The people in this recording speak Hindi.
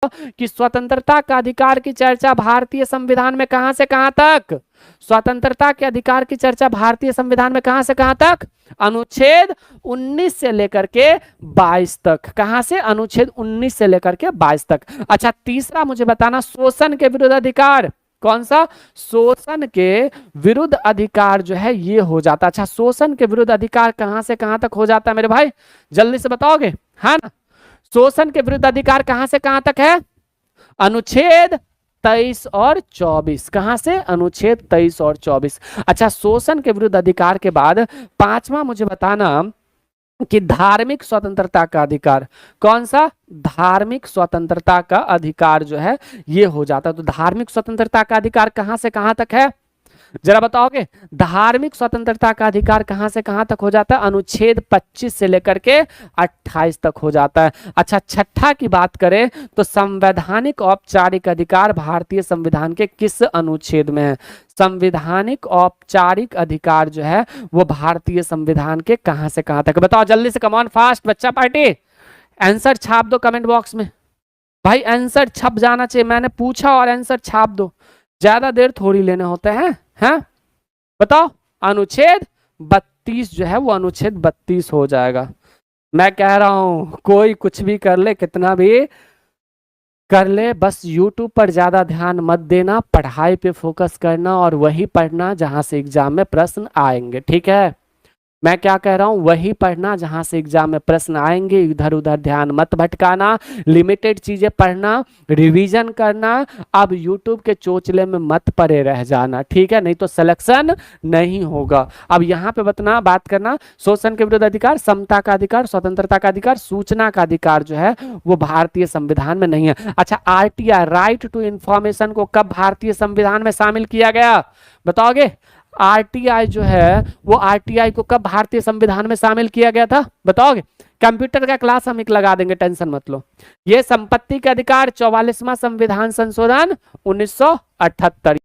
कि स्वतंत्रता का अधिकार की चर्चा भारतीय संविधान में कहां से कहां तक, स्वतंत्रता के अधिकार की चर्चा भारतीय संविधान में कहां से कहां तक, अनुच्छेद 19 से लेकर के 22 तक। कहां से, अनुच्छेद 19 से लेकर के 22 तक। अच्छा, तीसरा मुझे बताना, शोषण के विरुद्ध अधिकार, कौन सा, शोषण के विरुद्ध अधिकार जो है ये हो जाता। अच्छा, शोषण के विरुद्ध अधिकार कहां से कहां तक हो जाता है मेरे भाई, जल्दी से बताओगे, है ना। शोषण के विरुद्ध अधिकार कहां से कहां तक है, अनुच्छेद 23 और 24। कहां से, अनुच्छेद 23 और 24। अच्छा, शोषण के विरुद्ध अधिकार के बाद पांचवा मुझे बताना कि धार्मिक स्वतंत्रता का अधिकार, कौन सा, धार्मिक स्वतंत्रता का अधिकार जो है ये हो जाता है। तो धार्मिक स्वतंत्रता का अधिकार कहां से कहां तक है, जरा बताओगे, धार्मिक स्वतंत्रता का अधिकार कहां से कहां तक हो जाता है, अनुच्छेद 25 से लेकर के 28 तक हो जाता है। अच्छा, छठा की बात करें तो संवैधानिक औपचारिक अधिकार भारतीय संविधान के किस अनुच्छेद में है, संवैधानिक औपचारिक अधिकार जो है वो भारतीय संविधान के कहां से कहां तक, बताओ जल्दी से, कम ऑन फास्ट बच्चा पार्टी, आंसर छाप दो कमेंट बॉक्स में भाई, आंसर छप जाना चाहिए, मैंने पूछा और आंसर छाप दो, ज्यादा देर थोड़ी लेने होते हैं, हैं? बताओ, अनुच्छेद 32 जो है वो अनुच्छेद 32 हो जाएगा। मैं कह रहा हूं कोई कुछ भी कर ले, कितना भी कर ले, बस YouTube पर ज्यादा ध्यान मत देना, पढ़ाई पे फोकस करना और वही पढ़ना जहां से एग्जाम में प्रश्न आएंगे, ठीक है। मैं क्या कह रहा हूं, वही पढ़ना जहां से एग्जाम में प्रश्न आएंगे, इधर उधर ध्यान मत भटकाना, लिमिटेड चीजें पढ़ना, रिवीजन करना, अब यूट्यूब के चोचले में मत पड़े रह जाना, ठीक है, नहीं तो सिलेक्शन नहीं होगा। अब यहाँ पे बात करना, शोषण के विरुद्ध अधिकार, समता का अधिकार, स्वतंत्रता का अधिकार, सूचना का अधिकार जो है वो भारतीय संविधान में नहीं है। अच्छा, RTI, राइट टू इंफॉर्मेशन को कब भारतीय संविधान में शामिल किया गया, बताओगे। RTI जो है वो RTI को कब भारतीय संविधान में शामिल किया गया था, बताओगे। कंप्यूटर का क्लास हम एक लगा देंगे, टेंशन मत लो। ये संपत्ति के अधिकार 44वां संविधान संशोधन 1978।